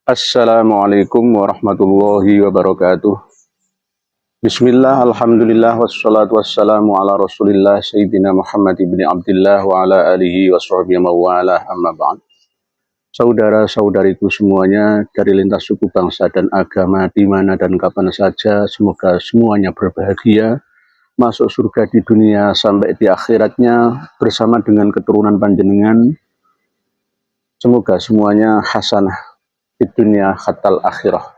Assalamualaikum warahmatullahi wabarakatuh. Bismillah, alhamdulillah, wassalatu wassalamu ala rasulillah Sayyidina Muhammad ibn Abdullah wa ala alihi wa sahbihi mawalah amma ba'd. Saudara-saudariku semuanya dari lintas suku bangsa dan agama di mana dan kapan saja, semoga semuanya berbahagia, masuk surga di dunia sampai di akhiratnya bersama dengan keturunan panjenengan. Semoga semuanya hasanah di dunia hatal akhirah.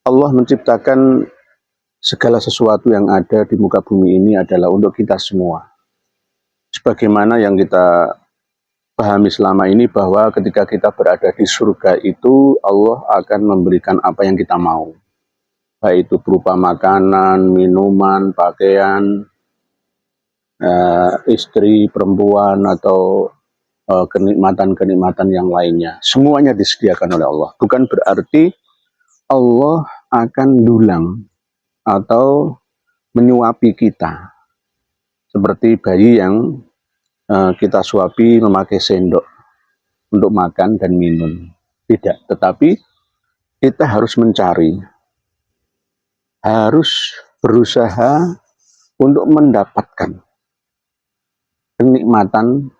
Allah menciptakan segala sesuatu yang ada di muka bumi ini adalah untuk kita semua. Sebagaimana yang kita pahami selama ini bahwa ketika kita berada di surga itu Allah akan memberikan apa yang kita mau. Baik itu berupa makanan, minuman, pakaian, istri, perempuan, atau kenikmatan-kenikmatan yang lainnya. Semuanya disediakan oleh Allah. Bukan berarti Allah akan dulang atau menyuapi kita seperti bayi yang kita suapi memakai sendok untuk makan dan minum. Tidak, tetapi kita harus mencari, harus berusaha untuk mendapatkan kenikmatan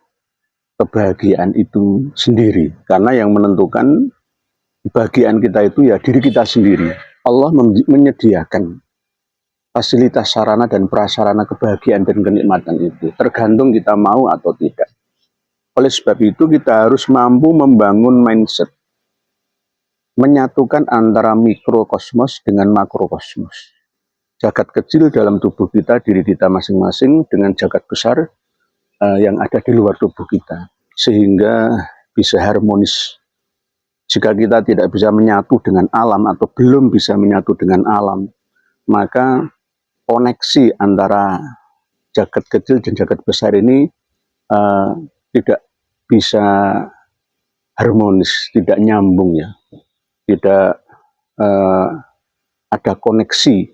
kebahagiaan itu sendiri, karena yang menentukan kebahagiaan kita itu ya diri kita sendiri. Allah menyediakan fasilitas sarana dan prasarana kebahagiaan dan kenikmatan itu, tergantung kita mau atau tidak. Oleh sebab itu kita harus mampu membangun mindset, menyatukan antara mikrokosmos dengan makrokosmos. Jagat kecil dalam tubuh kita, diri kita masing-masing, dengan jagat besar yang ada di luar tubuh kita, sehingga bisa harmonis. Jika kita tidak bisa menyatu dengan alam atau belum bisa menyatu dengan alam, maka koneksi antara jagat kecil dan jagat besar ini tidak bisa harmonis, tidak nyambung ya, tidak ada koneksi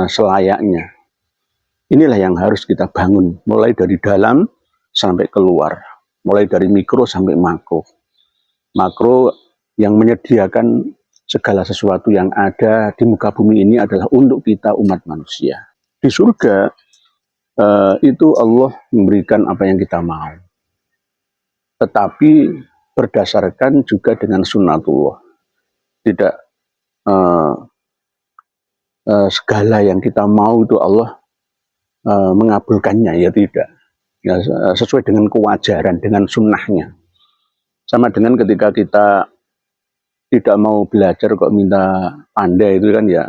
selayaknya. Inilah yang harus kita bangun, mulai dari dalam sampai keluar, mulai dari mikro sampai makro. Makro yang menyediakan segala sesuatu yang ada di muka bumi ini adalah untuk kita umat manusia. Di surga itu Allah memberikan apa yang kita mau, tetapi berdasarkan juga dengan sunnatullah. Tidak segala yang kita mau itu Allah mengabulkannya, ya tidak. Ya, sesuai dengan kewajaran, dengan sunnahnya. Sama dengan ketika kita tidak mau belajar kok minta pandai, itu kan ya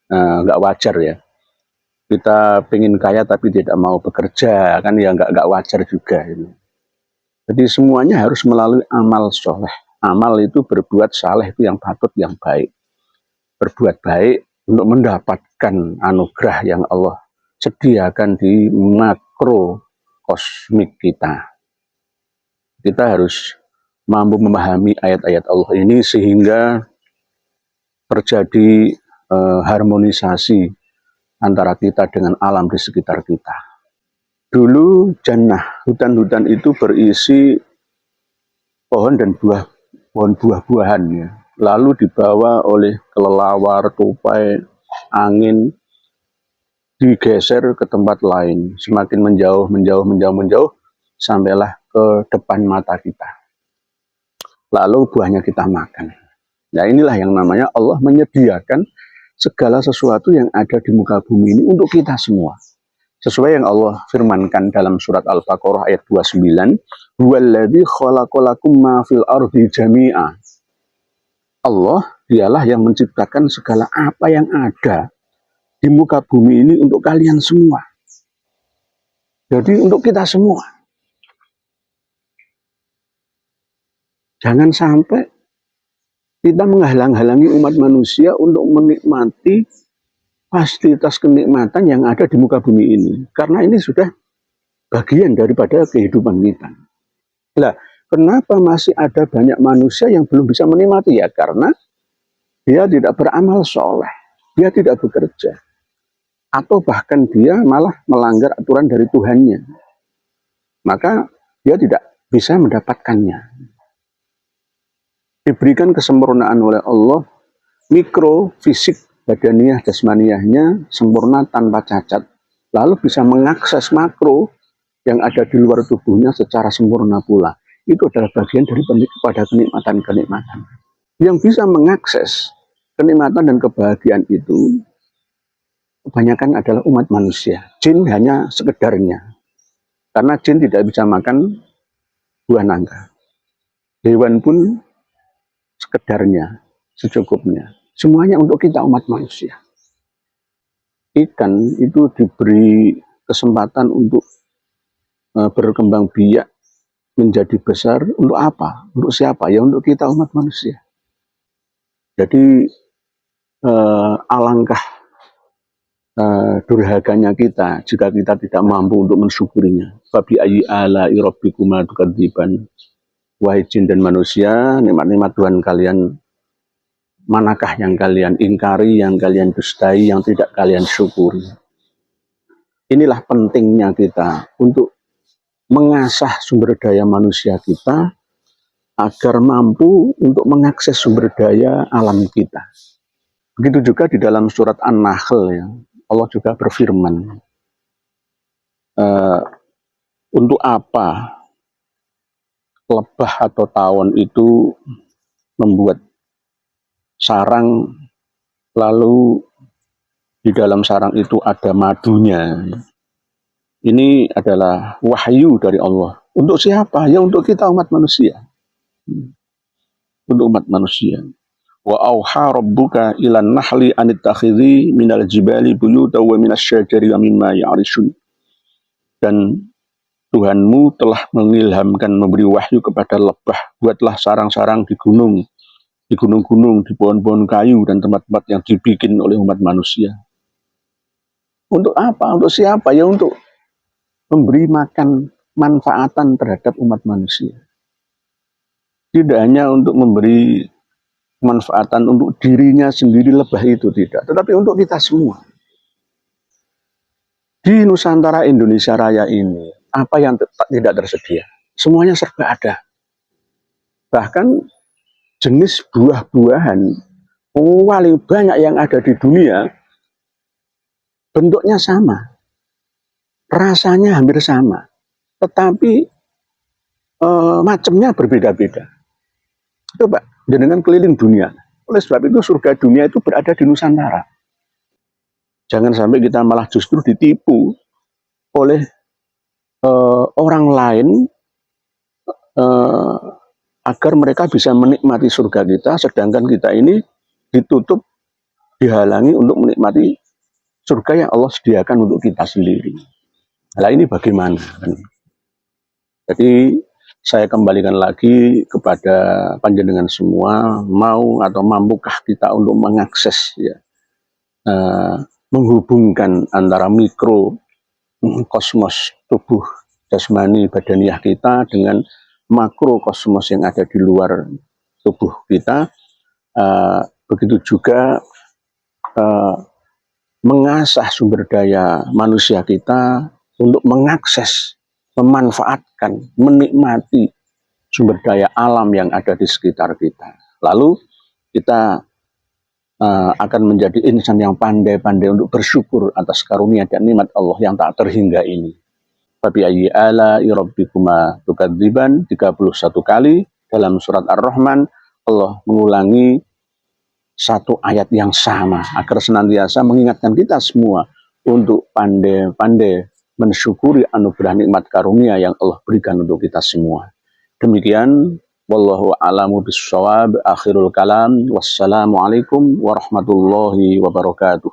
nggak wajar ya. Kita pengen kaya tapi tidak mau bekerja, kan ya nggak wajar juga. Jadi semuanya harus melalui amal soleh. Amal itu berbuat saleh, itu yang patut, yang baik. Berbuat baik untuk mendapatkan anugerah yang Allah sediakan di makro kosmik kita. Kita harus mampu memahami ayat-ayat Allah ini sehingga terjadi harmonisasi antara kita dengan alam di sekitar kita. Dulu jannah, hutan-hutan itu berisi pohon dan buah-buahan ya. Lalu dibawa oleh kelelawar, tupai, angin, digeser ke tempat lain, semakin menjauh, sampailah ke depan mata kita. Lalu buahnya kita makan. Nah, inilah yang namanya Allah menyediakan segala sesuatu yang ada di muka bumi ini untuk kita semua. Sesuai yang Allah firmankan dalam surat Al-Baqarah ayat 29, "Huwallazi khalaqalakum ma fil ardi jami'a." Allah dialah yang menciptakan segala apa yang ada di muka bumi ini untuk kalian semua. Jadi untuk kita semua. Jangan sampai kita menghalang-halangi umat manusia untuk menikmati fasilitas kenikmatan yang ada di muka bumi ini. Karena ini sudah bagian daripada kehidupan kita. Nah, kenapa masih ada banyak manusia yang belum bisa menikmati? Ya karena dia tidak beramal soleh, dia tidak bekerja. Atau bahkan dia malah melanggar aturan dari Tuhannya. Maka dia tidak bisa mendapatkannya. diberikan kesempurnaan oleh Allah, mikro, fisik, badaniah, jasmaniahnya sempurna tanpa cacat, lalu bisa mengakses makro yang ada di luar tubuhnya secara sempurna pula. Itu adalah bagian dari pada kenikmatan-kenikmatan. Yang bisa mengakses kenikmatan dan kebahagiaan itu kebanyakan adalah umat manusia. Jin hanya sekedarnya. Karena jin tidak bisa makan buah nangka. Hewan pun sekedarnya, secukupnya. Semuanya untuk kita umat manusia. Ikan itu diberi kesempatan untuk berkembang biak menjadi besar. Untuk apa? Untuk siapa? Ya untuk kita umat manusia. Jadi alangkah durhakanya kita jika kita tidak mampu untuk mensyukurinya. Fabi ayyi ala'i rabbikuma tukadziban. Wahai jin dan manusia, nikmat-nikmat Tuhan kalian manakah yang kalian ingkari, yang kalian dustai, yang tidak kalian syukuri? Inilah pentingnya kita untuk mengasah sumber daya manusia kita agar mampu untuk mengakses sumber daya alam kita. Begitu juga di dalam surat An-Nahl, ya, Allah juga berfirman, untuk apa lebah atau tawon itu membuat sarang, lalu di dalam sarang itu ada madunya. Ini adalah wahyu dari Allah. Untuk siapa? Ya untuk kita umat manusia. Untuk umat manusia. Wa auha rabbuka ilan nahli anittakhidhi minal jibali buyuta wa minasyajari wa mimma ya'rishun. Dan Tuhanmu telah mengilhamkan, memberi wahyu kepada lebah, buatlah sarang-sarang di gunung-gunung, di pohon-pohon kayu, dan tempat-tempat yang dibikin oleh umat manusia. Untuk apa? Untuk siapa? Ya untuk memberi makan manfaatan terhadap umat manusia. Tidak hanya untuk memberi manfaatan untuk dirinya sendiri lebah itu, tidak. Tetapi untuk kita semua. Di Nusantara Indonesia Raya ini, apa yang tidak tersedia? Semuanya serba ada. Bahkan jenis buah-buahan paling banyak yang ada di dunia, bentuknya sama, rasanya hampir sama, tetapi macamnya berbeda-beda. Coba dengan keliling dunia. Oleh sebab itu surga dunia itu berada di Nusantara. Jangan sampai kita malah justru ditipu oleh orang lain agar mereka bisa menikmati surga kita, sedangkan kita ini ditutup, dihalangi untuk menikmati surga yang Allah sediakan untuk kita sendiri. Nah ini bagaimana? Jadi saya kembalikan lagi kepada panjenengan semua, mau atau mampukah kita untuk mengakses, ya, menghubungkan antara mikro kosmos tubuh jasmani badaniah kita dengan makro kosmos yang ada di luar tubuh kita. Begitu juga mengasah sumber daya manusia kita untuk mengakses, memanfaatkan, menikmati sumber daya alam yang ada di sekitar kita. Lalu kita akan menjadi insan yang pandai-pandai untuk bersyukur atas karunia dan nikmat Allah yang tak terhingga ini. Fabi ayyi ala'i rabbikuma tukadziban 31 kali dalam surat Ar-Rahman. Allah mengulangi satu ayat yang sama agar senantiasa mengingatkan kita semua untuk pandai-pandai mensyukuri anugerah nikmat karunia yang Allah berikan untuk kita semua. Demikian, wallahu a'lamu bissawab. Akhirul kalam, wassalamualaikum warahmatullahi wabarakatuh.